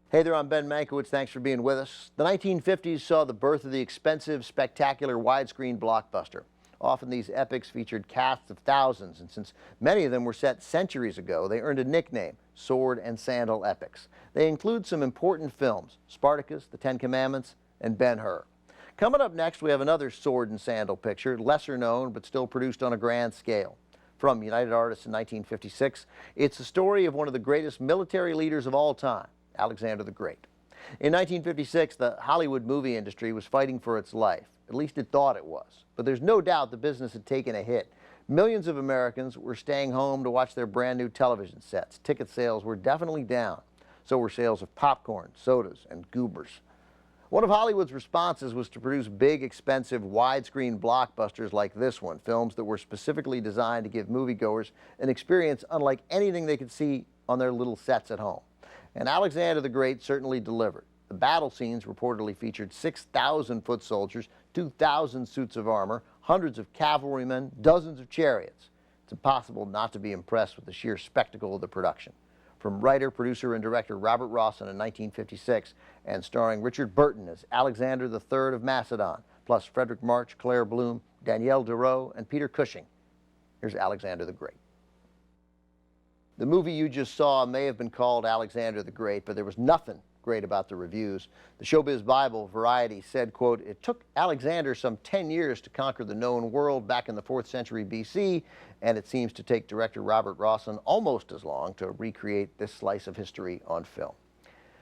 Hey there, I'm Ben Mankiewicz. Thanks for being with us. The 1950s saw the birth of the expensive, spectacular widescreen blockbuster. Often these epics featured casts of thousands, and since many of them were set centuries ago, they earned a nickname, sword and sandal epics. They include some important films, Spartacus, The Ten Commandments, and Ben-Hur. Coming up next, we have another sword and sandal picture, lesser known but still produced on a grand scale. From United Artists in 1956, it's the story of one of the greatest military leaders of all time, Alexander the Great. In 1956, the Hollywood movie industry was fighting for its life. At least it thought it was. But there's no doubt the business had taken a hit. Millions of Americans were staying home to watch their brand new television sets. Ticket sales were definitely down. So were sales of popcorn, sodas, and goobers. One of Hollywood's responses was to produce big, expensive, widescreen blockbusters like this one, films that were specifically designed to give moviegoers an experience unlike anything they could see on their little sets at home. And Alexander the Great certainly delivered. The battle scenes reportedly featured 6,000 foot soldiers, 2,000 suits of armor, hundreds of cavalrymen, dozens of chariots. It's impossible not to be impressed with the sheer spectacle of the production. From writer, producer, and director Robert Rawson in 1956, and starring Richard Burton as Alexander III of Macedon, plus Frederick March, Claire Bloom, Danielle Deroux, and Peter Cushing. Here's Alexander the Great. The movie you just saw may have been called Alexander the Great, but there was nothing great about the reviews. The Showbiz Bible, Variety, said, quote, "It took Alexander some 10 years to conquer the known world back in the 4th century BC, and it seems to take director Robert Rawson almost as long to recreate this slice of history on film."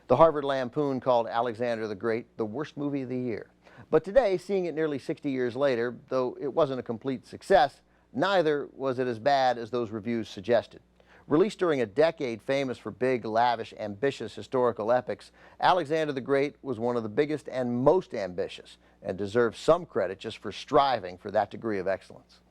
The Harvard Lampoon called Alexander the Great the worst movie of the year. But today, seeing it nearly 60 years later, though it wasn't a complete success, neither was it as bad as those reviews suggested. Released during a decade famous for big, lavish, ambitious historical epics, Alexander the Great was one of the biggest and most ambitious, and deserves some credit just for striving for that degree of excellence.